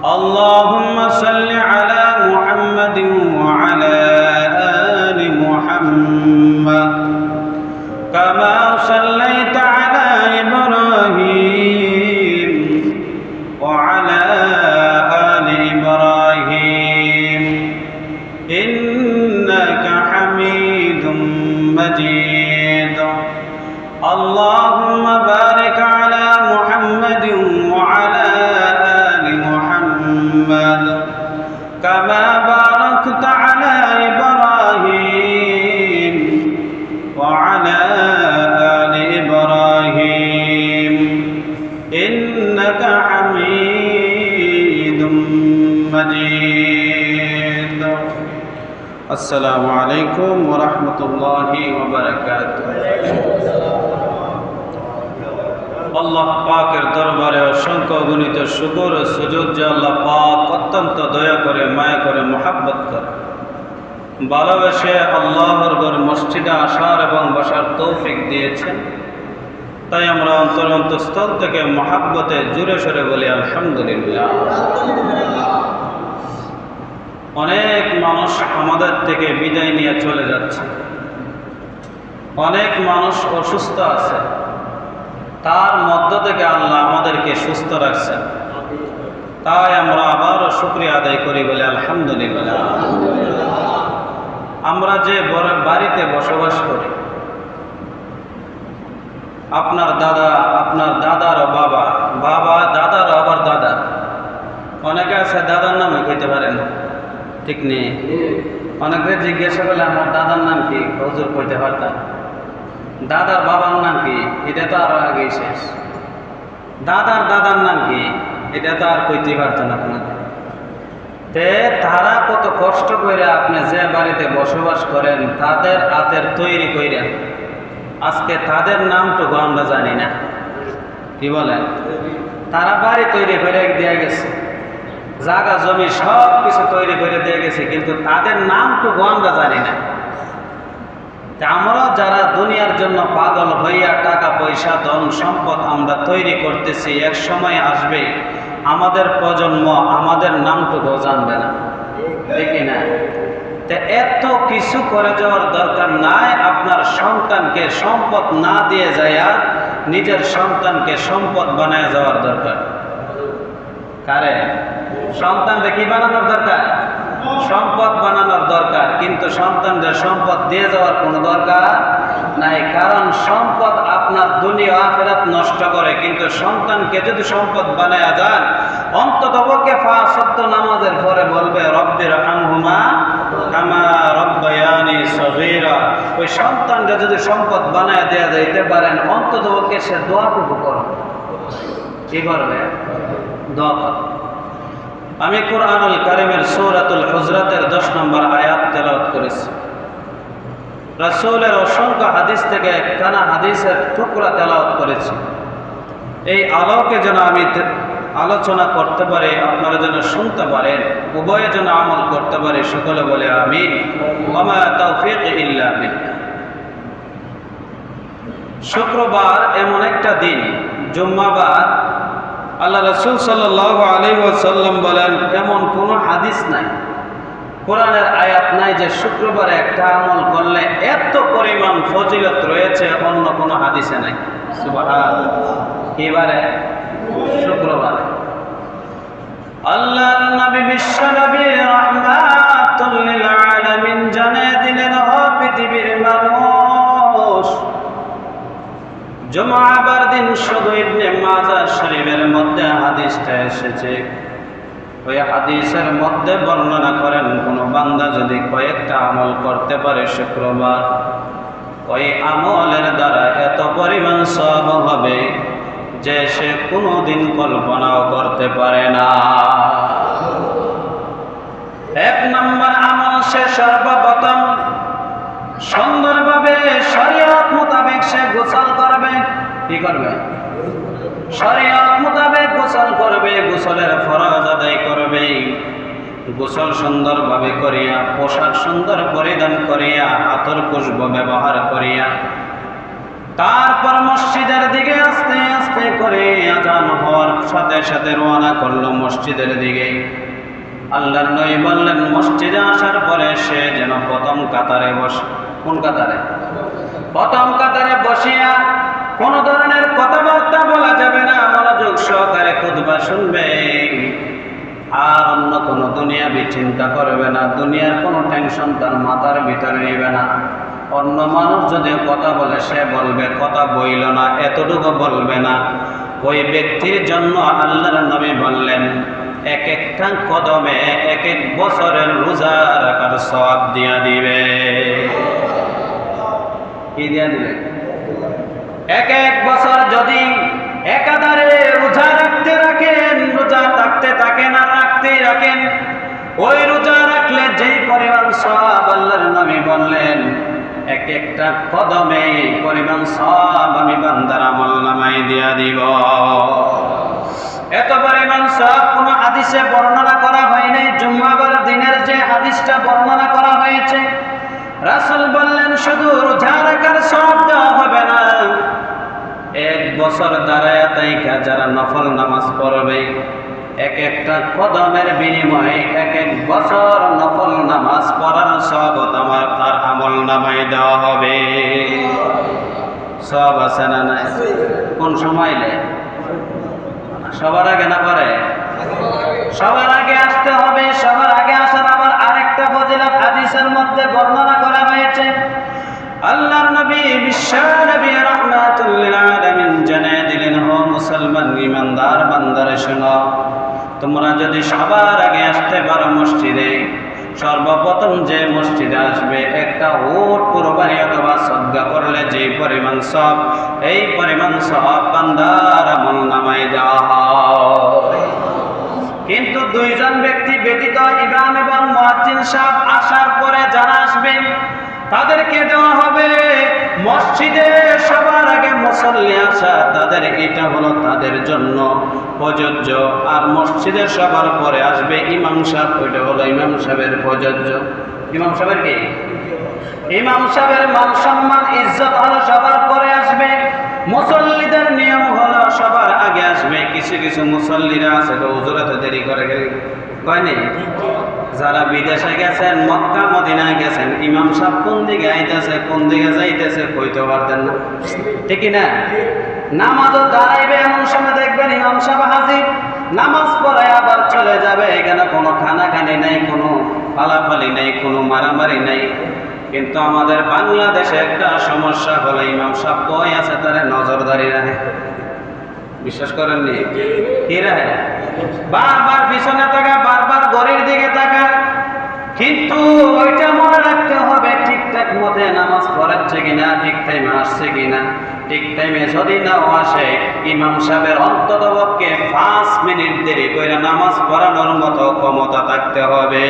اللهم صل على محمد وعلى آل محمد كما صليت على إبراهيم وعلى آل إبراهيم إنك حميد مجيد اللهم بارك على محمد وعلى آل محمد كما باركت على إبراهيم وعلى آل إبراهيم إنك حميد مجيد السلام عليكم ورحمة الله وبركاته আল্লাহ পাকের দরবারে অসংখ্য অগণিত শুকর ও সুজুদ যে আল্লাহ পাক অত্যন্ত দয়া করে মায়া করে মহাব্বত করে ভালোবেসে আল্লাহর ঘর মসজিদে আসার এবং বসার তৌফিক দিয়েছেন। তাই আমরা অন্তরস্থল থেকে মহাব্বতে জুড়ে সরে বলি আলহামদুলিল্লাহ। অনেক মানুষ আমাদের থেকে বিদায় নিয়ে চলে যাচ্ছে, অনেক মানুষ অসুস্থ আছে, তার মধ্য থেকে আল্লাহ আমাদেরকে সুস্থ রাখছেন। তাই আমরা আবারও শুকরিয়া আদায় করি বলে আলহামদুলিল্লাহ। আমরা যে বাড়িতে বসবাস করি, আপনার দাদা, আপনার দাদারও বাবা, বাবা দাদারও আবার দাদা, অনেকে আছে দাদার নামে কইতে পারেন, ঠিক নেই। অনেকে জিজ্ঞাসা করলে আমার দাদার নাম কি, হুজুর কইতে পারতাম। দাদার বাবার নাম কি, এটা তো আরো আগেই শেষ। দাদার দাদার নাম কি, এটা তো আর কইতে পারতেন আপনাদের। তারা কত কষ্ট করে আপনি যে বাড়িতে বসবাস করেন তাদের হাতের তৈরি কইরা আজকে তাদের নামটুকু আমরা জানি না। কি বলেন? তারা বাড়ি তৈরি করে দিয়ে গেছে, জায়গা জমি সব কিছু তৈরি করে দিয়ে গেছে, কিন্তু তাদের নামটুকু আমরা জানি না। আমরা যারা দুনিয়ার জন্য পাগল হইয়া টাকা পয়সা ধন সম্পদ আমরা তৈরি করতেছি, এক সময় আসবে আমাদের প্রজন্ম আমাদের নামটুকু জানবে না, দেখি না? এত কিছু করে যাওয়ার দরকার নাই। আপনার সন্তানকে সম্পদ না দিয়ে যাইয়া নিজের সন্তানকে সম্পদ বানায় যাওয়ার দরকার। কারে? সন্তানকে কি বানানোর দরকার? সম্পদ বানানোর দরকার, কিন্তু সন্তানদের সম্পদ দিয়ে যাওয়ার কোনো দরকার নাই। কারণ সম্পদ আপনার দুনিয়া আখিরাত নষ্ট করে, কিন্তু সন্তানকে যদি সম্পদ বানায়া যান, অন্তত পক্ষে ৫ ওয়াক্ত নামাজের পরে বলবে রব্বির হামহুমা কামা রব্বায়ানি সগীরা। ওই সন্তানকে যদি সম্পদ বানায়া দেয়া যাইতে পারেন, অন্তত পক্ষে সে দোয়াটুকু করবে। কি করবে? দোয়া করবে। আমি কুরআনুল কারীমের সূরাতুল হুজরাতের 10 নম্বর আয়াত তেলাওয়াত করেছি। রাসূলের অসংখ্য হাদিস থেকে একখানা হাদিসের টুকরা তেলাওয়াত করেছি। এই আলোকে যেন আমি আলোচনা করতে পারি, আপনারা যেন শুনতে পারেন, উভয়ে যেন আমল করতে পারি। সকলে বলে আমিন। ওয়া মা তাওফীক ইল্লা বিল্লাহ। শুক্রবার এমন একটা দিন, জুম্মাবার, আল্লাহ রাসূল সাল্লাল্লাহু আলাইহি ওয়াসাল্লাম বলেন এমন কোনো হাদিস নাই, কোরআনের আয়াত নাই যে শুক্রবারে একটা আমল করলে এত পরিমাণ ফজিলত রয়েছে, অন্য কোনো হাদিসে নাই। সুবহানাল্লাহ। এবারে শুক্রবারে আল্লাহর নবী বিশ্ব নবী রাহমাতুল লিল আলামিন জানিয়ে দিলেন, ও পৃথিবীর মানুষ, জুমাবার দিন শুধু ইবনে মাজাহ শরীফের মধ্যে হাদিসটা এসেছে। ওই হাদিসের মধ্যে বর্ণনা করেন, কোন বান্দা যদি কয়েকটা আমল করতে পারে শুক্রবার, ওই আমলের দ্বারা এত পরিমাণ সওয়াব হবে যে সে কোনোদিন কল্পনাও করতে পারে না। 1 নম্বর আমল, সে সর্বপ্রথম সুন্দরভাবে শরীয়ত মোতাবেক সে গোসল করবে। কি করবে? শরীয়ত মোতাবেক গোসল করবে, গোসলের ফরজ আদায় করবে। গোসল সুন্দরভাবে করিয়া, পোশাক সুন্দর পরিধান করিয়া, আতর পুষ্প ব্যবহার করিয়া তারপর মসজিদের দিকে আস্তে আস্তে করে আজান হওয়ার সাথে সাথে রওনা করলো মসজিদের দিকে। আল্লাহর নবী বললেন, মসজিদে আসার পরে সে যেন প্রথম কাতারে বসে। কোন কাতারে? প্রথম কাতারে বসিয়া কোন ধরনের কথাবার্তা বলা যাবে না, মনোযোগ সহকারে খুতবা শুনবে, আর অন্য কোনো দুনিয়াবি চিন্তা করবে না, দুনিয়ার কোনো টেনশন তার মাথার ভিতরে নেবে না। অন্য মানুষ যদি কথা বলে সে বলবে, কথা বইল না, এতটুকু বলবে না। ওই ব্যক্তির জন্য আল্লাহর নবী বললেন, এক একটা কদমে এক এক বছরের রোজা রাখার সওয়াব দিয়া দিবে। কি দিয়া দিবে? এক এক বছর যদি একাধারে রোজা রাখতে রাখেন, রোজা থাকতে থাকেন আর রাখতেই রাখেন, ওই রোজা রাখলে যেই পরিমাণ সওয়াব আল্লাহর নবী বললেন, এক একটা কদমে পরিমাণ সওয়াব আমি বান্দার আমলনামায় দিয়া দিব। এত পরিমাণ সওয়াব কোন হাদিসে বর্ণনা করা হয় নাই। জুম্মার দিনের যে হাদিসটা বর্ণনা করা হয়েছে, রাসূল বললেন শুধু রোজা রাখার সওয়াব দেওয়া হবে না, এক বছর দাঁড়ায় তাইকা যারা নফল নামাজ পড়বে, এক একটা কদমের বিনিময়ে এক এক বছর নফল নামাজ পড়ার সওয়াব আমার তার আমল নামায় দেওয়া হবে। সওয়াব আছে না নাই? কোন সময় লে? সবার আগে না পরে? সবার আগে আসতে হবে। সবার আগে আসার আবার আরেকটা ফজিলত হাদিসের মধ্যে বর্ণনা করা হয়েছে। আল্লাহর নবী বিশ্ব নবী রাহমাতুল লিল আলামিন জানিয়ে দিলেন, ও মুসলমান ইমানদার বান্দারে শোনো, তোমরা যদি সবার আগে আসতে পারো মসজিদে, সর্বপ্রথম যে মসজিদে আসবে একটা উট কুরবানি অথবা সদকা করলে যে পরিমাণ সওয়াব, এই পরিমাণ সওয়াব বান্দার আমলনামায় দেওয়া হয়। কিন্তু দুইজন ব্যক্তি ব্যতীত ইমাম এবং মুয়াজ্জিন সাহেব আসার পরে যারা আসবেন তাদেরকে দেওয়া হবে মসজিদে সবার আগে মুসল্লি আসা, তাদের এটা হলো তাদের জন্য প্রযোজ্য। আর মসজিদে সবার পরে আসবে ইমাম সাহেব, ওইটা হলো ইমাম সাহেবের প্রযোজ্য। ইমাম সাহেবের কি? ইমাম সাহেবের মান সম্মান ইজ্জত হলো সবার পরে আসবে। মুসল্লিদের নিয়ম হলো সবার আগে আসবে। কিছু কিছু মুসল্লিরা আছে তো হুজুরাতে দেরি করে কয়নি। যারা বিদেশে গেছেন, মক্কা মদিনায় গেছেন, ইমাম সাহেব কোন দিকে আইতেছে কোন দিকে যাইতেছে কইতে পারতেন না, ঠিক না? নামাজও দাঁড়াইবে, এমন সময় দেখবেন ইমাম সাহেব হাজির, নামাজ পড়ায় আবার চলে যাবে। এখানে কোনো খানাখানি নাই, কোনো পালাপালি নাই, কোনো মারামারি নাই। কিন্তু আমাদের বাংলাদেশে একটা সমস্যা হলো, ইমাম সাহেব কই আছে তারে নজরদারি রাখে। বিশ্বাস করেননি? কি রাখে? বারবার পিছনে তাকা, বারবার ঘড়ির দিকে তাকা। কিন্তু ওইটা মনে রাখতে হবে ঠিকঠাক মতে নামাজ পড়াচ্ছে কিনা, ঠিক টাইমে আসছে কিনা। ঠিক টাইমে যদি নাও আসে, ইমাম সাহেবের অন্তত পক্ষে 5 মিনিট দেরি করে নামাজ পড়ানোর মতো ক্ষমতা থাকতে হবে।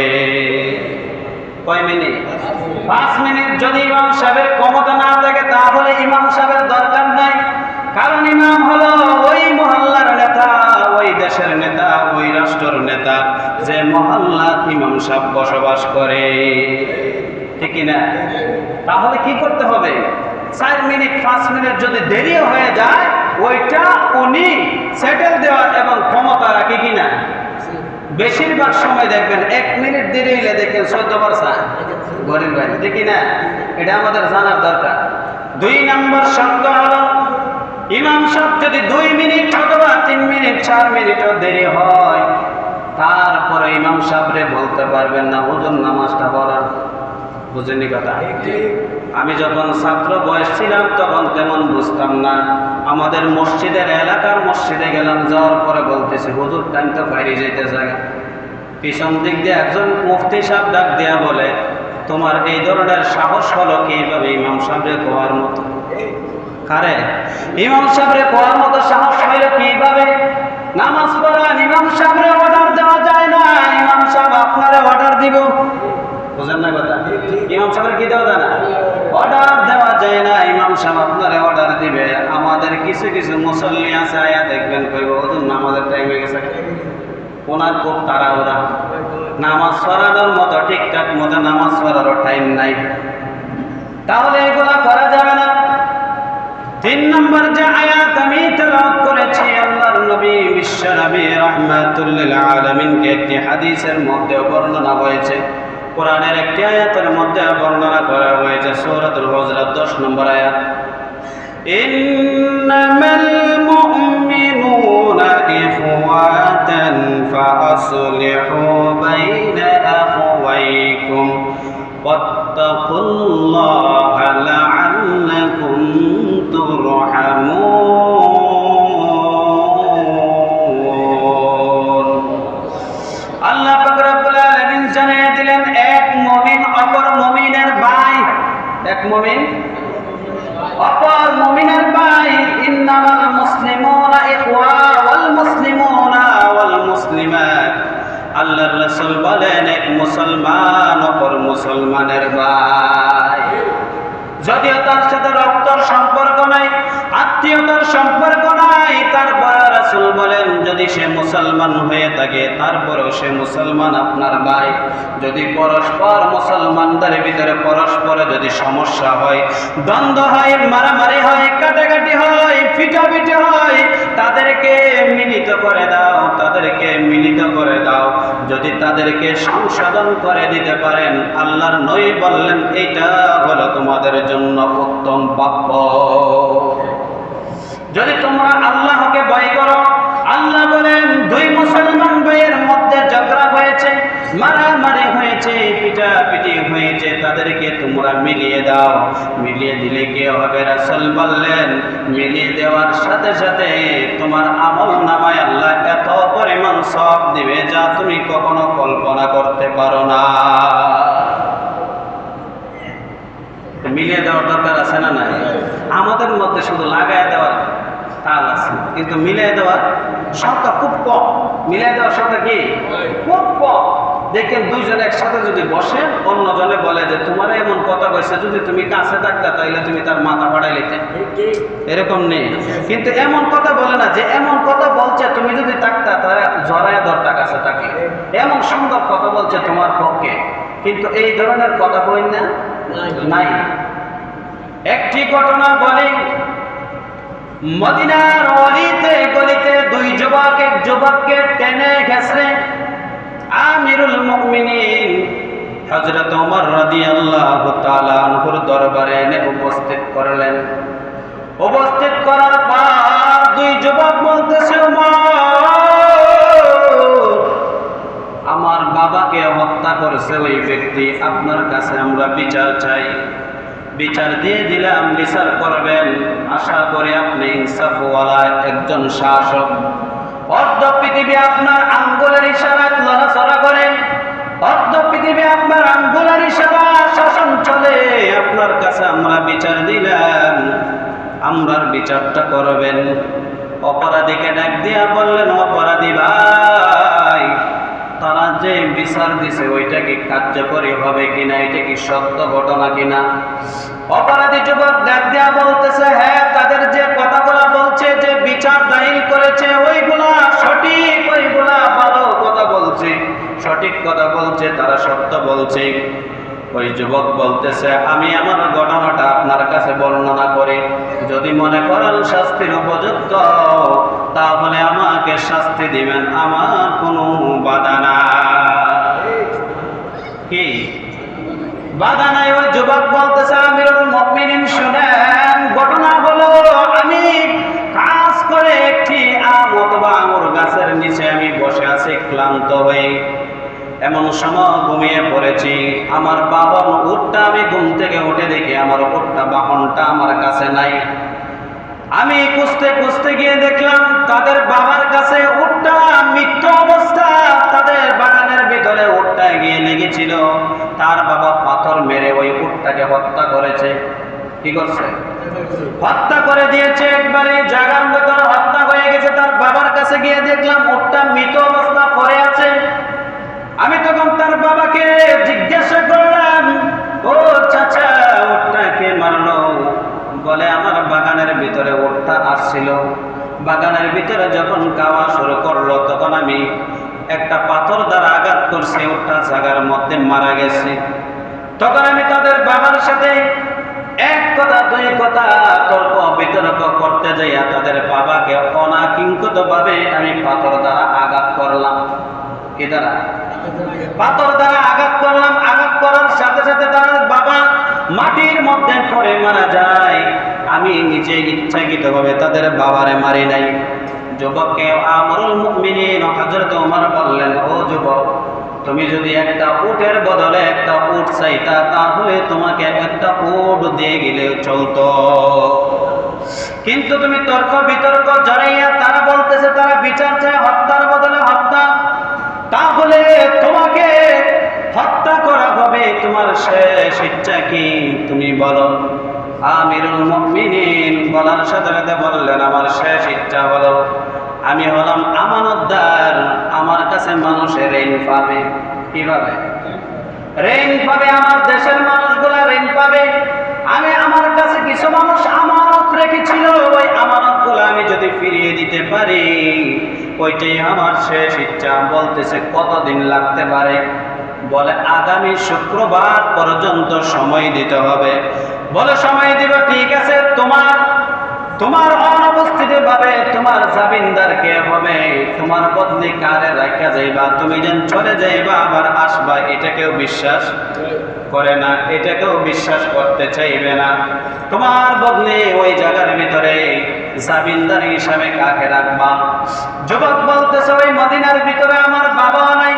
কয় মিনিট? 5 মিনিট। যদি ইমাম সাহেবের ক্ষমতা না থাকে তাহলে ইমাম সাহেবের দরকার নাই। কারণ ইমাম হলো ওই মহল্লার নেতা, ওই দেশের নেতা, ওই রাষ্ট্রের নেতা যে মহল্লার ইমাম সাহেব বসবাস করে, ঠিক না? তাহলে কি করতে হবে? 4 মিনিট 5 মিনিট যদি দেরি হয়ে যায়, ওইটা উনি সেটেল দেওয়ার এবং ক্ষমতা রাখে কিনা। বেশিরভাগ সময় দেখবেন 1 মিনিট দেরি হলে দেখবেন 14% গরিব ভাই, ঠিক না? এটা আমাদের জানার দরকার। 2 নম্বর শর্ত হলো, ইমাম সাহেব যদি 2 মিনিট অথবা 3 মিনিট 4 মিনিটও দেরি হয়, তারপরে ইমাম সাহেবরে বলতে পারবেন না হুজুর নামাজটা পড়ান। বুঝেনি কথা? আমি যখন ছাত্র বয়স ছিলাম তখন তেমন বুঝতাম না। আমাদের মসজিদের এলাকার মসজিদে গেলাম, যাওয়ার পরে বলতেছে হুজুর টাইম তো বাইরে যাইতেছে। পিছন দিক দিয়ে একজন মুফতি সাহেব ডাক দেয়া বলে, তোমার এই ধরনের সাহস হলো কিভাবে ইমাম সাহেবরে কোয়ার মতো? কারে? ইমাম সাহেবরে কোয়ার মতো সাহস হইল কিভাবে? নামাজ পড়ান, ইমাম সাহেবরে অর্ডার দেওয়া যায় না, ইমাম সাহেব আপনারে অর্ডার দিব। বুঝেন না কথা? ইমাম সাহেবের কি দেওয়া যায় না? অর্ডার দেওয়া যায় না, ইমাম সাহেব আপনারে অর্ডার দিবে। আমাদের কিছু কিছু মুসল্লি আছে, আয়া দেখবেন কইব হুজুর নামাজের টাইম হয়ে গেছে, ওনার খুব তাড়াহুড়া, নামাজ পড়ানোর মতো ঠিকঠাক মতো নামাজ পড়ারও টাইম নাই। তাহলে এগুলা করা যাবে না। তিন নম্বর যে আয়াত আমি তেলাওয়াত করেছি, আল্লাহর নবী বিশ্ব নবী রাহমাতুল লিল আলামিনকে একটি হাদিসের মধ্যে বর্ণনা হয়েছে, কোরআনের একটি আয়াতের মধ্যে বর্ণনা করা হয়েছে, সূরাতুল হুজরাত 10 নম্বর আয়াত, ইন্নামাল মুমিনুনা ইখওয়াতান ফাআসলিহু বাইনা আখাওয়াইকুম ওয়াত্তাকুল্লাহা লাআল্লাকুম তুরহামুন। আল্লাহ পাক রব্বুল আলামিন জানিয়ে দিলেন, এক মুমিন অপর মুমিনের ভাই, এক মুমিন অপর মুমিনের ভাই। ইন্নামাল মুসলিমুনা ইখওয়া ওয়াল মুসলিমুনা ওয়াল মুসলিমাত, আল্লাহর রাসূল বলেন এক মুসলমান অপর মুসলমানের ভাই। যদিও তার সাথে রক্তর সম্পর্ক নাই, আত্মীয়তার সম্পর্ক নাই, তারপর রাসূল বলেন যদি সে মুসলমান হয়ে থাকে তারপরেও সে মুসলমান আপনার ভাই। যদি পরস্পর মুসলমানদের ভিতরে পরস্পরে যদি সমস্যা হয়, দ্বন্দ্ব হয়, মারামারি হয়, কাটাকাটি হয়, পিটাপিটি হয়, তাদেরকে মিলিত করে দাও, তাদেরকে মিলিত করে দাও। যদি তাদেরকে সংশোধন করে দিতে পারেন, আল্লাহর নবী বললেন এইটা হলো তোমাদের জন্য উত্তম প্রাপ্য। যদি তোমরা আল্লাহকে ভয় করো, আল্লাহ বলেন দুই মুসলমান ভাইয়ের মধ্যে ঝগড়া হয়েছে, মারামারি হয়েছে, পিটাপিটি হয়েছে, তাদেরকে তোমরা মিলিয়ে দাও। মিলিয়ে দিলে কি হবে? রাসূল বললেন মিলিয়ে দেওয়ার সাথে সাথে তোমার আমল নামায় আল্লাহ এত পরিমাণ সওয়াব দিবে যা তুমি কখনো কল্পনা করতে পারো না। মিলিয়ে দেওয়ার দরকার আছে না নাই? আমাদের মধ্যে শুধু লাগায় দেওয়ার তাল আছে, কিন্তু মিলিয়ে দেওয়ার সংখ্যা খুব কম। মিলিয়ে দেওয়ার সংখ্যা কি খুব কম। দেখেন দুইজন একসাথে যদি বসেন, অন্যজনে বলে যে তোমার এমন কথা কইছে, যদি তুমি কাছে থাকতে তাইলে তুমি তার মাথা ফাড়াই লিতে, এরকম নেই। কিন্তু এমন কথা বলে না যে এমন কথা বলছে তুমি যদি থাকতা তারা জড়ায় ধরতা কাছে থাকলে, এমন সুন্দর কথা বলছে তোমার পক্ষে, কিন্তু এই ধরনের কথা বই না নাই। একটি ঘটনা বলি, মদিনার অলিতে গলিতে দুই যুবক এক যুবককে টেনে গেছে আমিরুল মুমিনিন হযরত ওমর রাদিয়াল্লাহু তাআলা আনহুর দরবারে এনে উপস্থিত করলেন। উপস্থিত করার পর দুই যুবক বলতেছে, ওমর আমার বাবাকে হত্যা করেছে ওই ব্যক্তি, আপনার কাছে আমরা বিচার চাই। বিচার দিয়ে দিলাম, বিচার করবেন। আশা করি আপনি ইনসাফওয়ালা একজন শাসক। অর্ধ পৃথিবী আপনার আঙ্গুলের ইশারায় লড়াচড়া করেন, অর্ধ পৃথিবী আপনার আঙ্গুলের ইশারা শাসন চলে। আপনার কাছে আমরা বিচার দিলাম, আমরার বিচারটা করবেন। অপরাধীকে ডাক দিয়া বললেন, অপরাধী ভাই, তারা যে বিচার দিছে ওইটা কি কার্যকরী হবে কিনা, এটা কি সত্য ঘটনা কিনা? অপরাধী যুবক ডাক দিয়া বলতেছে, হ্যাঁ, তাদের যে কথাগুলা বলছে, যে বিচার দাখিল করেছে ওইগুলা সঠিক, ওইগুলা ভালো কথা বলছে, সঠিক কথা বলছে, তারা সত্য বলছে। ওই যুবক বলতেছে, আমি আমার ঘটনাটা আপনার কাছে বর্ণনা করি, যদি মনে করেন শাস্তির উপযুক্ত তাহলে আমাকে শাস্তি দিবেন, আমার কোনো বাধা নাই। কি বাধা নাই? ওই যুবক বলতেছে, আমিরুল মুমিনিন শুনেন, ঘটনা হলো আমি কাজ করে একটি আম অথবা আঙুর গাছের নিচে আমি বসে আছি ক্লান্ত হয়ে। এমন সময় ঘুমিয়ে পড়েছি, আমার বাহন উটটা, আমি ঘুম থেকে উঠে দেখি আমার উটটা, বাহনটা আমার কাছে নাই। আমি খুঁজতে খুঁজতে গিয়ে দেখলাম তাদের বাবার কাছে উটটা মৃত অবস্থা, তাদের বাগানের ভিতরে উটটা গিয়ে লেগেছিল। তার বাবা পাথর মেরে ওই উটটাকে হত্যা করেছে। কি করছে? হত্যা করে দিয়েছে, একবারে জায়গার মতো হত্যা হয়ে গেছে। তার বাবার কাছে গিয়ে দেখলাম উটটা মৃত অবস্থা পড়ে আছে। আমি তখন তার বাবাকে জিজ্ঞাসা করলাম, ও চাচা, উটটা কে মারলো? বলে, আমার বাগানের ভিতরে উটটা আসছিল, বাগানের ভিতরে যখন খাওয়া শুরু করলো তখন আমি একটা পাথর দ্বারা আঘাত করছি, উটটা জায়গার মধ্যে মারা গেছে। তখন আমি তাদের বাবার সাথে এক কথা দুই কথা তর্ক বিতর্ক করতে যাইয়া তাদের বাবাকে অনাকিঙ্কিত ভাবে আমি পাথর দ্বারা আঘাত করলাম। কি দ্বারা? পাথর দ্বারা আঘাত করলাম। আঘাত করার সাথে সাথে তার বাবা মাটির মধ্যে পড়ে মারা যায়। আমি নিজে ইচ্ছাকৃতভাবে তাদের বাবারে মারি নাই। যুবককে আমরুল মুমিনিন হযরত ওমর বললেন, ও যুবক, তুমি যদি একটা উটের বদলে একটা উট চাইতা তাহলে তোমাকে একটা উট দিয়ে গেলে চলতো, কিন্তু তুমি তর্ক বিতর্ক জড়াইয়া তারা বলতেছে তারা বিচার চায় হত্যার বদলে হত্যা, তাহলে তোমাকে হত্যা করা হবে। তোমার শেষ ইচ্ছা কি তুমি বলো। আমিরুল মুমিনিন বলার সাথে সাথে বললেন, আমার শেষ ইচ্ছা হলো আমি হলাম আমানতদার, আমার কাছে মানুষের ঋণ পাবে। কিভাবে ঋণ পাবে? আমার দেশের মানুষগুলা ঋণ পাবে। আমি আমার কাছে কিছু মানুষ আমানত রেখেছিল, ওই আমানতগুলো আমি যদি ফিরিয়ে দিতে পারি ওইটাই আমার শেষ ইচ্ছা। বলতেছে কতদিন লাগতে পারে? বলে আগামী শুক্রবার পর্যন্ত সময় দিতে হবে। বলে সময় দিব, ঠিক আছে, তোমার অনুপস্থিতি ভাবে তোমার জামিনদার কে হবে? তোমার বদলি কারে রাখা যাইবা? তুমি যেন চলে যাইবা আবার আসবা, এটা কেউ বিশ্বাস করে না, এটা কেউ বিশ্বাস করতে চাইবে না। তোমার বদলি ওই জায়গার ভিতরে জামিনদার হিসাবে কাকে রাখবা? যুবক বলতেছে, ওই মদিনার ভিতরে আমার বাবা নাই,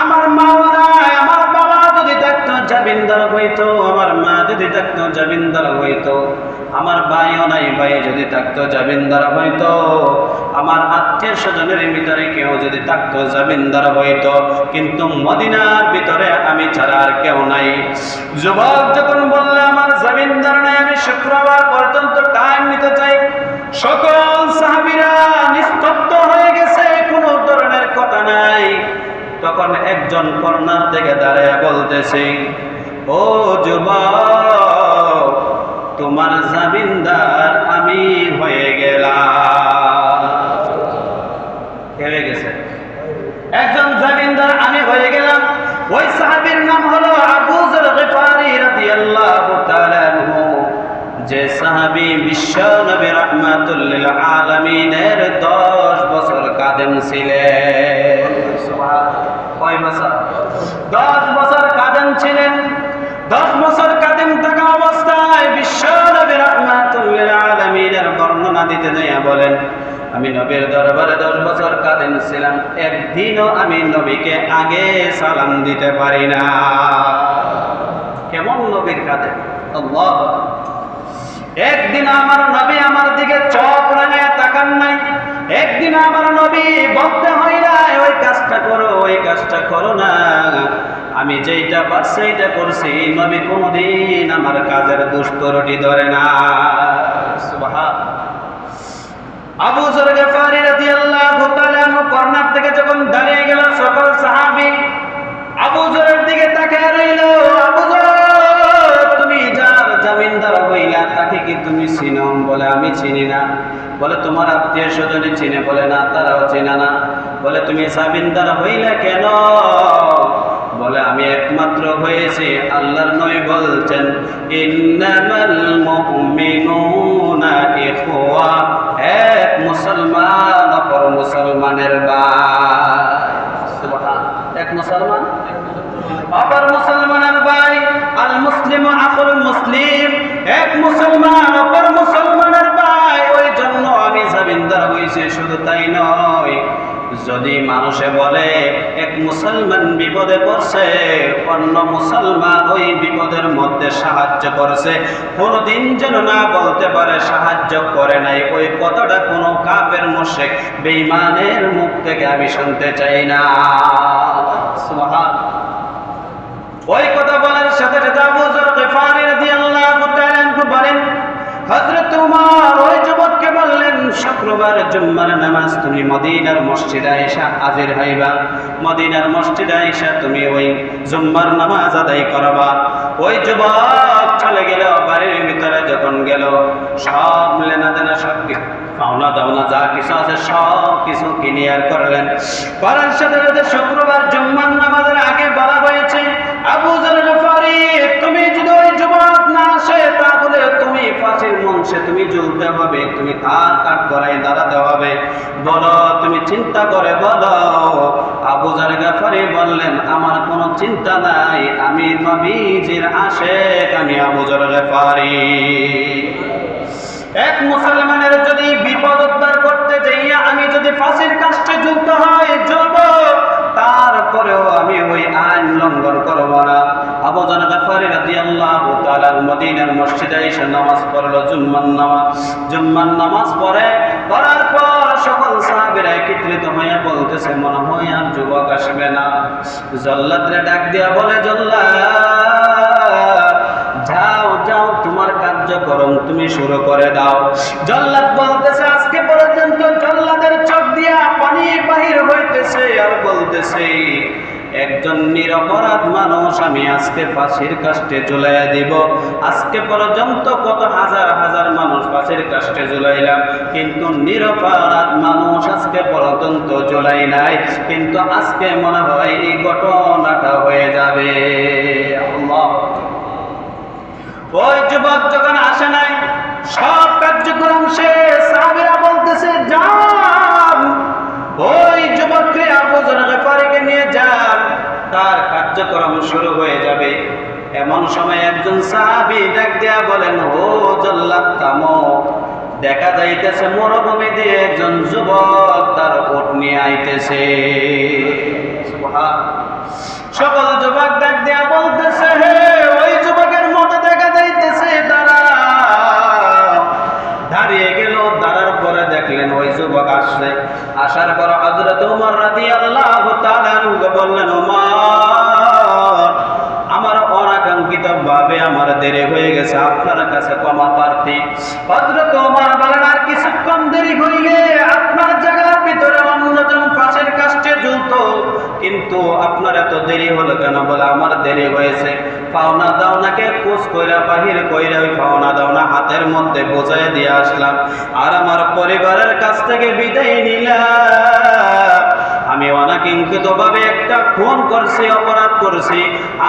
আমার মাও নাই। আমার বাবা যদি থাকতো জামিনদার হইতো, আমার মা যদি থাকতো জামিনদার হইতো, আমার ভাইও নাই, ভাই যদি থাকতো জামিনদার হইতো, আমার আত্মীয় স্বজনের ভিতরে কেউ যদি থাকতো জামিনদার হইতো, কিন্তু মদিনার ভিতরে আমি ছাড়া আর কেউ নাই। যুবক যখন বললে আমার জামিনদার নাই, আমি শুক্রবার পর্যন্ত টাইম নিতে চাই, সকল সাহাবীরা নিস্তব্ধ হয়ে গেছে, কোনো ধরনের কথা নাই। তখন একজন কর্নার থেকে দাঁড়িয়ে বলতেছে, ও যুবক, তোমার জামিনদার আমি হয়ে গেলাম। হয়ে গেছে একজন জামিনদার আমি হয়ে গেলাম। ওই সাহাবীর নাম হলো আবু যর গিফারি রাদিয়াল্লাহু তাআলা আনহু, যে সাহাবী বিশ্ব নবী রাহমাতুল লিল আলামিনের 10 বছর কাদেম ছিলেন। কয় বছর? 10 বছর কাদেম ছিলেন। 10 বছর কাদেম থাকা অবস্থায় বিশ্ব নবী রাহমাতুল লিল আলামিনের বর্ণনা দিতে যাইয়া বলেন, আমি নবীর দরবারে 10 বছর কাদেম ছিলাম, একদিনও আমি নবীকে আগে সালাম দিতে পারি না। কেমন নবীর কাদেম! আল্লাহু আকবার। একদিন আমার নবী আমার দিকে চোখ রাঙায় তাকান নাই, একদিন আমার নবী বলতে হয় না ওই কাজটা করো, ওই কাজটা করো না, আমি যেইটা পারছি এইটা করছি। নবী কোনদিন আমার কাজের দুষ্টরটি ধরে না। সুবহানাল্লাহ। আবু যর গিফারি রাদিয়াল্লাহু তাআলা আনহু কর্নার থেকে যখন দাঁড়িয়ে গেল, সকল সাহাবী আবু যরের দিকে তাকিয়ে রইল। আবু যর, তুমি যার জামিনদার হইলা তাকে কি তুমি চিনো? বলে আমি চিনি না। বলে তোমার আত্মীয় স্বজনে চিনে? বলে না, তারাও চেনে না। বলে তুমি জামিনদার হইলা কেন? বলে আমি একমাত্র হয়েছি, আল্লাহর নবী বলছেন, ইন্নামাল মুমিনুনা ইখওয়া, এক মুসলমান অপর মুসলমানের ভাই। সুবহানাল্লাহ। এক মুসলমান অপর মুসলমানের ভাই। আল মুসলিমু আখুল মুসলিম, এক মুসলমান অপর মুসলমানের ভাই। ওই জন্য আমি জামিনদার হইছি। শুধু তাই নয়, যদি মানুষে বলে এক মুসলমান বিপদে পড়ছে, অন্য মুসলমান ওই বিপদের মধ্যে সাহায্য করছে, কোনদিন যেন না বলতে পারে সাহায্য করে নাই। ওই কথাটা কোনো কাফের মুশরিক বেঈমানের মুখ থেকে আমি শুনতে চাই না। সুবহানাল্লাহ। ওই কথা বলার সাথে সাথে আবু যর গিফারি রাদিয়াল্লাহু তাআলা আনহু বলেন, হযরত ওমর ওই যুবককে বললেন, শুক্রবার জুম্মার নামাজ তুমি মদিনার মসজিদে আয়েশা হাজির হইবা, মদিনার মসজিদে আয়েশা তুমি ওই জুম্মার নামাজ আদায় করবা। ওই যুবক চলে গেল বাড়ির ভিতরে। যখন গেল, সব লেনাদেনা, সব পাওনা দাওনা যা কিছু আছে সব কিছু ক্লিয়ার করলেন। করার সাথে সাথে শুক্রবার জুম্মার নামাজের আগে বলা হয়েছে, আবু যর গিফারি, তুমি যদি ওই যুবক না আসে তাহলে চিন্তা করে বলো। আবু যর গফারি বললেন, আমার কোনো চিন্তা নাই, আমি নবীজির আশিক, আমি আবু যর গফারি। এক মুসলমানের যদি বিপদ উদ্ধার করতে যাইয়া আমি যদি ফাঁসির কাস্টে ঝুলতে হয় ঝুলব, তারপরেও আমি ওই আইন লঙ্ঘন করব না। আবু যর গফারি রাদিয়াল্লাহু তাআলা মদিনার মসজিদে এসে নামাজ পড়লো, জুম্মার নামাজ পড়ার পর সকল সাহাবীরা একত্রিত হয়ে বলতেছে, মনে হয় আর যুবক আসবে না। জল্লাদরে ডাক দিয়া বলে, জল্লাদ যাও যাও, তোমার কার্যক্রম তুমি শুরু করে দাও। জল্লাদ বলতেছে, আজকে পর্যন্ত জল্লাদের চোখ দিয়া পানি বাহির হইতেছে আর বলতেছে, একজন নিরপরাধ মানুষ আমি আজকে ফাঁসির কাস্টে ঝুলাইয়া দিব। আজকে পর্যন্ত কত হাজার হাজার মানুষ ফাঁসির কাস্টে ঝুলাইলাম, কিন্তু নিরপরাধ মানুষ আজকে পর্যন্ত ঝুলাই নাই, কিন্তু আজকে মনে হয় এই ঘটনাটা হয়ে যাবে। আল্লাহ। ওই যুবক যখন আসে নাই, সব কার্যক্রম শেষ, সাহাবীরা বলতেছে, যান ওই যুবককে আবু যর গফারিকে নিয়ে যান, তার কার্যক্রম শুরু হয়ে যাবে। এমন সময় একজন সাহাবী ডাক দিয়া বলেন, ও জল্লাদ থামো, দেখা যাইতেছে মরুভূমি দিয়ে একজন যুবক তার উট নিয়ে আইতেছে। সকল যুবক ডাক দিয়া বলতেছে, হে ওই যুবকের মতো দেখা যাইতেছে, দাঁড়িয়ে গেল। দাঁড়ার পরে দেখলেন ওই যুবক আসছে। আসার পর হযরত ওমর রাদিয়াল্লাহু তাআলা আনহু বললেন, ওমর, আমার অনাকাঙ্ক্ষিত ভাবে আমার দেরি হয়ে গেছে, আপনার কাছে ক্ষমা প্রার্থী। হযরত ওমর বলেন, আর কিছুক্ষণ দেরি হইলে আপনার জায়গার ভিতরে অন্যজন ফাঁসির কাস্টে ঝুলতো, কিন্তু আপনার এত দেরি হলো কেন? বলে, আমার দেরি হয়েছে, পাওনা দাওনাকে কুচ কইরা বাহির কইরা ওই পাওনা দাওনা হাতের মধ্যে বোঝাই দিয়ে আসলাম, আর আমার পরিবারের কাছ থেকে বিদায় নিলাম। আমি অনাকাঙ্ক্ষিত ভাবে একটা খুন করছি, অপরাধ করছি,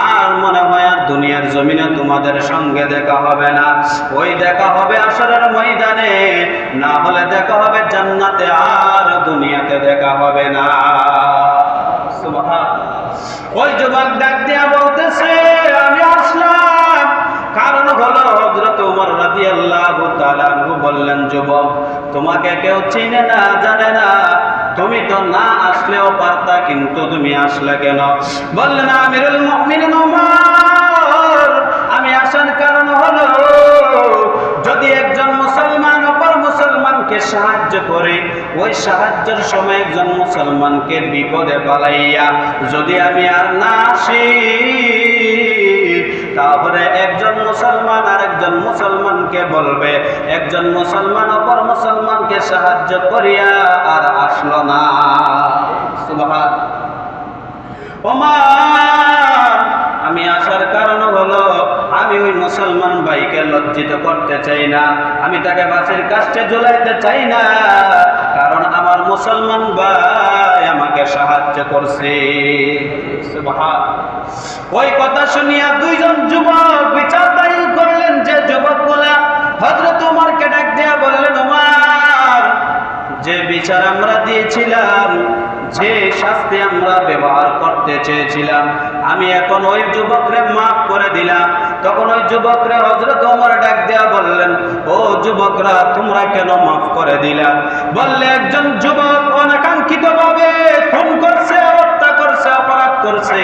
আর মনে হয় আর দুনিয়ার জমিনে তোমাদের সঙ্গে দেখা হবে না। ওই দেখা হবে আসরের ময়দানে, না হলে দেখা হবে জান্নাতে, আর দুনিয়াতে দেখা হবে না। ওই যুবক ডাক দিয়া বলতেছে, আমি আসলাম কারণ হলো হযরত ওমর রাদিয়াল্লাহু তাআলা আনহু বললেন, যুবক, তোমাকে কেউ চিনে না, জানে না, তুমি তো না আসলেও পারতা, কিন্তু তুমি আসলে কেন? বললেন, আমিরুল মুমিনিন ওমর, আমি আসার কারণ হলো, যদি একজন মুসলমান অপর মুসলমানকে সাহায্য করে, ওই সাহায্যের সময় একজন মুসলমানকে বিপদে পালাইয়া যদি আমি আর না আসি, তাহলে একজন মুসলমান আর একজন মুসলমানকে বলবে, একজন মুসলমান অপর মুসলমানকে সাহায্য করিয়া আর আসলো না। সুবহান। ওমর, আমি আসার কারণ হলো, আমি ওই মুসলমান ভাইকে লজ্জিত করতে চাই না, আমি তাকে ফাঁসির কাস্টে ঝুলাইতে চাই না, কারণ আমার মুসলমান ভাই আমাকে সাহায্য করছে। সুবহান। ওই কথা শুনিয়া দুইজন যুবক বিচার দায়ের করলেন, যে যুবকগুলা হযরত ওমরকে ডাক দিয়া বললেন, ওমর, যে বিচার আমরা দিয়েছিলাম, যে শাস্তি আমরা ব্যবহার করতে চেয়েছিলাম, আমি এখন ওই যুবকরে মাফ করে দিলাম। তখন ওই যুবকরা হযরত ওমর ডাক দেয়া বললেন, ও যুবকরা, তোমরা কেন মাফ করে দিলা? বললে, একজন যুবক অনাকাঙ্ক্ষিত ভাবে খুন করছে, হত্যা করছে, অপরাধ করছে,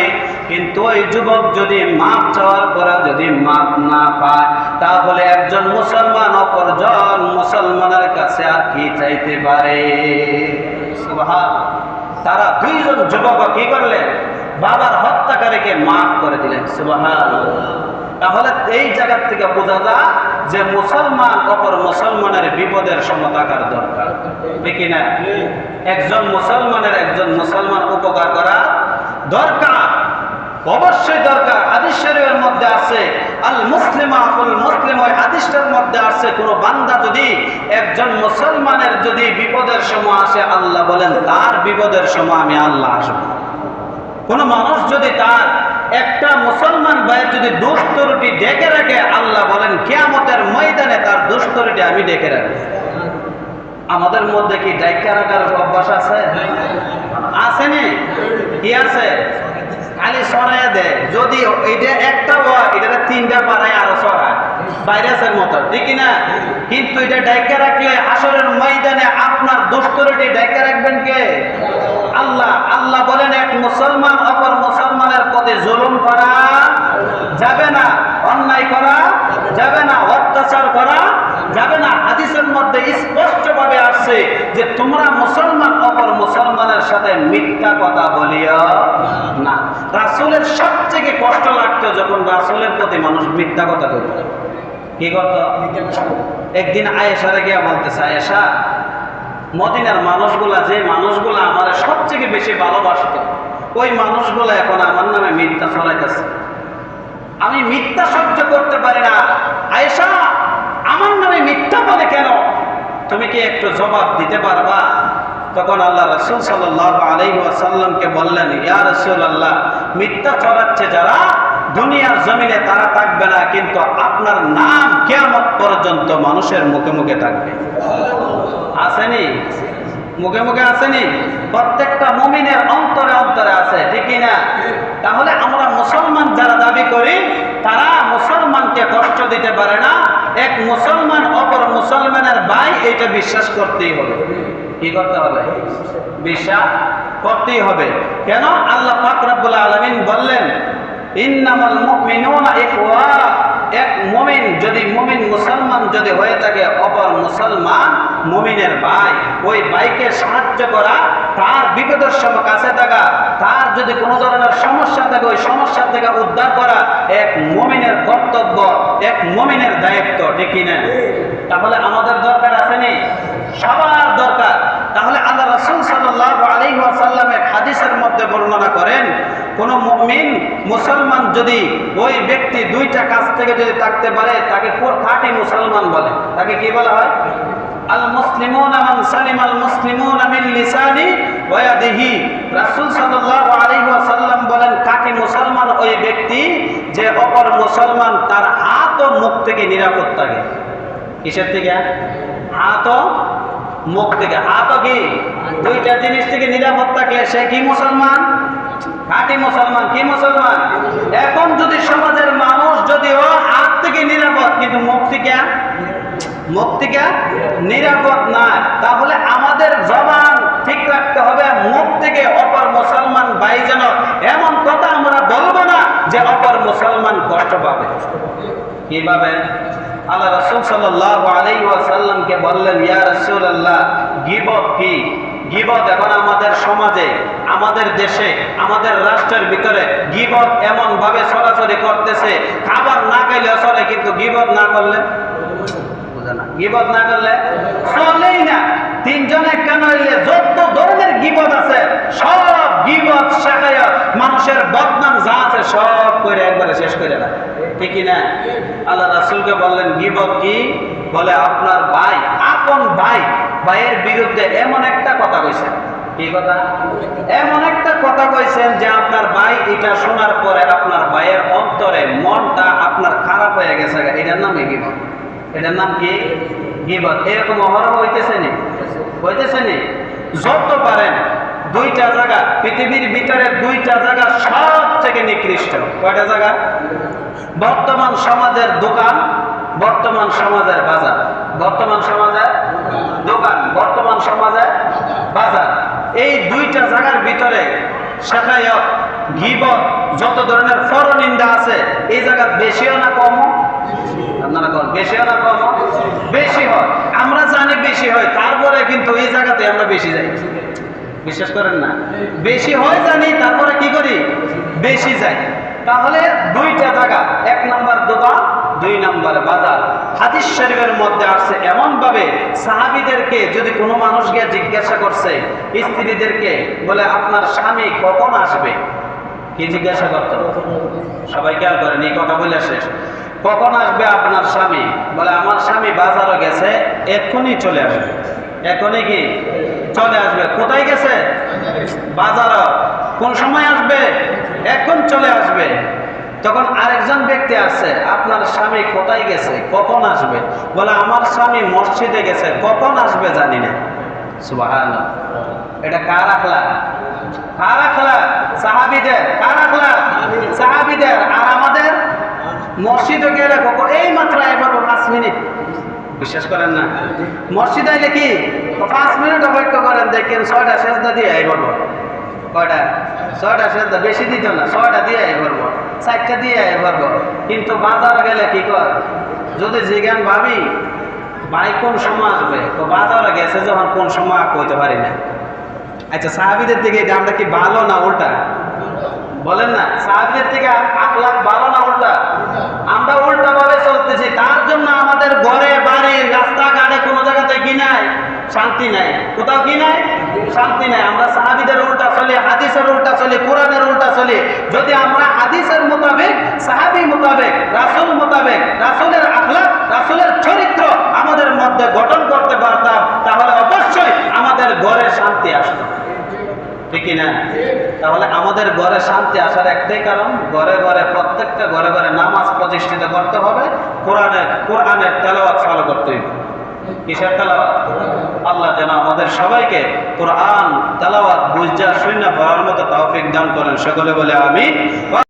কিন্তু ওই যুবক যদি মাফ চাওয়ার পরে যদি মাফ না পায়, তাহলে একজন মুসলমান অপরজন মুসলমানের কাছে আর কি চাইতে পারে? সুবহান। তারা দুইজন যুবক কি করলেন? বাবার হত্যাকারীকে মাফ করে দিলেন। সুবহানাল্লাহ। তাহলে এই জায়গা থেকে বোঝা যায় যে মুসলমান অপর মুসলমানের বিপদের সময় থাকার দরকার, ঠিক না? একজন মুসলমানের একজন মুসলমান উপকার করা দরকার, অবশ্যই দরকার। হাদিস শরীফের মধ্যে আছে, আল মুসলিমা আকুল মুসলিম, ওই হাদিসটার মধ্যে আছে, কোন বান্দা যদি একজন মুসলমানের যদি বিপদের সময় আসে, আল্লাহ বলেন তার বিপদের সময় আমি আল্লাহ আসব। কোন মানুষ যদি তার একটা মুসলমান ভাইয়ের যদি দুষ্টরুটি ডেকে রাখে, আল্লাহ বলেন কিয়ামতের ময়দানে তার দুষ্টরুটি আমি ডেকে রাখবো। আমাদের মধ্যে কি ডাইকা রাখার অভ্যাস আছে? আসেনি? কি আছে? খালি সরাইয়া দেয়। যদি এটা একটা হয়, এটা তিনটা পাড়ায় আরো সরায় ভাইরাসের মতো, ঠিক না? কিন্তু এটা ডাইকা রাখলে আসরের ময়দানে আপনার দুষ্টরটি ডাইকা রাখবেন কে? আল্লাহ। আল্লাহ বলেন, এক মুসলমান অপর মুসলমানের প্রতি জুলুম করা যাবে না, অন্যায় করা যাবে না, অত্যাচার করা যাবে না। হাদিসের মধ্যে স্পষ্টভাবে আসছে যে তোমরা মুসলমান অপর মুসলমানের সাথে মিথ্যা কথা বলিও না। রাসূলের সবথেকে কষ্ট লাগতো যখন রাসূলের প্রতি মানুষ মিথ্যা কথা বলত। কি করত? একদিন আয়েশারে গিয়া বলতেছে, আয়েশা, মদিনার মানুষগুলা, যে মানুষগুলা আমার সবথেকে বেশি ভালোবাসত, ওই মানুষগুলা এখন আমার নামে মিথ্যা ছড়াইতেছে। আমি মিথ্যা সহ্য করতে পারি না। আয়েশা, আমার নামে মিথ্যা বলে কেন? তুমি কি একটু জবাব দিতে পারবা? তখন আল্লাহ রাসূল সাল্লাল্লাহু আলাইহি ওয়াসাল্লামকে বললেন, ইয়া রাসূলুল্লাহ, মিথ্যা ছড়াচ্ছে যারা দুনিয়ার জমিনে তারা থাকবে না, কিন্তু আপনার নাম কিয়ামত পর্যন্ত মানুষের মুখে মুখে থাকবে। আসেনি? মুখে মুখে আসেনি? প্রত্যেকটা মুমিনের অন্তরে অন্তরে আছে, ঠিক না? তাহলে আমরা মুসলমান যারা দাবি করি তারা মুসলমানকে কষ্ট দিতে পারে না। এক মুসলমান অপর মুসলমানের ভাই, এটা বিশ্বাস করতেই হবে। কি করতে হবে? বিশ্বাস করতেই হবে। কেন? আল্লাহ পাক রব্বুল আলামিন বললেন, ইন্নামাল মুমিনুনা ইখওয়া। এক মুমিন যদি মুমিন মুসলমান যদি হয়ে থাকে, অপর মুসলমান মুমিনের ভাই, ওই ভাইকে সাহায্য করা, তার বিপদের সময় কাছে থাকা, তার যদি কোনো ধরনের সমস্যা থাকে ওই সমস্যা থেকে উদ্ধার করা এক মুমিনের কর্তব্য, এক মুমিনের দায়িত্ব, ঠিক না? তাহলে আমাদের দরকার আসেনি? সবার দরকার। তাহলে আল্লাহ রাসূল সাল্লাল্লাহু আলাইহি ওয়াসাল্লামের হাদিসের মধ্যে বর্ণনা করেন, কোন মুমিন মুসলমান যদি ওই ব্যক্তি দুইটা কাজ থেকে যদি থাকতে পারে, তাকে খাঁটি মুসলমান বলে। তাকে কি বলা হয়? আল মুসলিমুনা মান সালিমাল মুসলিমুনা মিন লিসানি ওয়া ইয়াদিহি। রাসূল সাল্লাল্লাহু আলাইহি ওয়াসাল্লাম বলেন, খাঁটি মুসলমান ওই ব্যক্তি যে অপর মুসলমান তার হাত ও মুখ থেকে নিরাপদ থাকে। কিসের থেকে? হাত ও মুখ থেকে। হাত ও কি? দুইটা জিনিস থেকে নিরাপদ থাকলে সে কি মুসলমান? খাঁটি মুসলমান। কি মুসলমান? এখন যদি সমাজের মানুষ যদিও হাত থেকে নিরাপদ কিন্তু মুখ থেকে নিরাপদ না, তাহলে আমাদের জবান ঠিক রাখতে হবে, মুখ থেকে অপর মুসলমান ভাই যেন এমন কথা আমরা বলবো না যে অপর মুসলমান কষ্ট পাবে। কিভাবে? আল্লাহ রাসূল সাল্লাল্লাহু আলাইহি ওয়াসাল্লামকে বললেন, ইয়া রাসূলুল্লাহ, গীবত কি? গীবত এখন আমাদের সমাজে, আমাদের দেশে, আমাদের রাষ্ট্রের ভিতরে গীবত এমন ভাবে ছড়াছড়ি করতেছে, খাবার না খেলে চলে, কিন্তু গীবত না করলে গীবত না করলে চলেই না। তিনজনে কেন হইলে যত ধরনের গীবত আছে সব গীবত শাখায়ত, মানুষের বদনাম যা আছে সব করে একবারে শেষ করে না, ঠিক না? আল্লাহ রাসূলকে বললেন, গীবত কি? বলে আপনার ভাই, আপন ভাই, ভাইয়ের বিরুদ্ধে এমন একটা কথা কইছেন। কি কথা? এমন একটা কথা কইছেন যে আপনার ভাই এটা শোনার পরে আপনার ভাইয়ের অন্তরে মনটা আপনার খারাপ হয়ে গেছে। এটার নাম গীবত। এটার নাম কি? গীবত। এরকম অহরহ হইতেছে নি? হইতেছে নি? যত পারেন দুইটা জায়গা পৃথিবীর ভিতরে, দুইটা জায়গা সব থেকে নিকৃষ্ট। কয়টা জায়গা? বর্তমান সমাজের দোকান, বর্তমান সমাজের বাজার। বর্তমান সমাজের দোকান, বর্তমান সমাজের বাজার, এই দুইটা জায়গার ভিতরে শাখায়ত, গীবত, যত ধরনের পরনিন্দা আছে, এই জায়গা বেশিও না কমও? আপনারা কোন বেশিও না কমও? বেশি হয়। আমরা জানি বেশি হয়, তারপরে কিন্তু এই জায়গাতে আমরা বেশি যাই। বিশ্বাস করেন না? বেশি হয় জানি, তারপরে কি করি? বেশি যাই। তাহলে দুইটা জায়গা, এক নাম্বার দোকান, দুই নাম্বার বাজার। হাদিস শরীফের মধ্যে আসছে এমন ভাবে, সাহাবীদেরকে যদি কোনো মানুষ গিয়ে জিজ্ঞাসা করছে স্ত্রীদেরকে, বলে আপনার স্বামী কখন আসবে? কি জিজ্ঞাসা করতো? সবাই খেয়াল করেন, এই কথা বলে শেষ। কখন আসবে আপনার স্বামী? বলে আমার স্বামী বাজারে গেছে, এক্ষুনি চলে আসবে। এখনই কি চলে আসবে? কোথায় গেছে? বাজারে। কোন সময় আসবে? এখন চলে আসবে। তখন আরেকজন ব্যক্তি আছে, আপনার স্বামী কোথায় গেছে, কখন আসবে? বলে আমার স্বামী মসজিদে গেছে, কখন আসবে জানি না। সুবহানাল্লাহ। এটা কার আখলাক? কার আখলাক? সাহাবীদের। কার আখলাক? সাহাবীদের। আর আমাদের মসজিদে গেলে কখন? এই মাত্র এবার 5 মিনিট। বিশ্বাস করেন না? মসজিদে আইলে কি 5 মিনিট অপেক্ষা করেন, দেখেন 6টা সেজদা দিয়ে আইবার। কয়টা? 6টা সেজদা, বেশি দিত না, 6টা দিয়ে আইবার, 4টা দিয়ে আইবার। কিন্তু বাজার গেলে কি কর? যদি জিজ্ঞান ভাবি ভাই কোন সময় আসবে, তো বাজারে গেছে যখন কোন সময় কইতে পারি না। আচ্ছা, সাহাবীদের থেকে এটা আমরা কি ভালো না উল্টা? বলেন না, সাহাবীদের থেকে আখলাক ভালো না উল্টা? আমরা উল্টা ভাবে চলতেছি, তার জন্য আমাদের ঘরে বাড়ি রাস্তাঘাটে কোনো জায়গাতে কি নাই? শান্তি নাই। কোথাও কি নাই? শান্তি নাই। আমরা সাহাবীদের উল্টা চলি, হাদিসের উল্টা চলি, কোরআনের উল্টা চলি। যদি আমরা হাদিসের মোতাবেক, সাহাবী মোতাবেক, রাসূল মোতাবেক, রাসূলের আখলাক, রাসূলের চরিত্র আমাদের মধ্যে গঠন করতে পারতাম, তাহলে অবশ্যই আমাদের ঘরে শান্তি আসতো। ঠিক না? তাহলে আমাদের ঘরে শান্তি আসার একটাই কারণ, ঘরে ঘরে, প্রত্যেকটা ঘরে ঘরে নামাজ প্রতিষ্ঠিত করতে হবে, কোরআনের তেলাওয়াত ফলো করতে হবে। কিসের তেলাওয়াত? আল্লাহ যেন আমাদের সবাইকে কোরআন তেলাওয়াত বুঝা শূন্য পড়ার মতো তৌফিক দান করেন। সকলে বলে আমিন।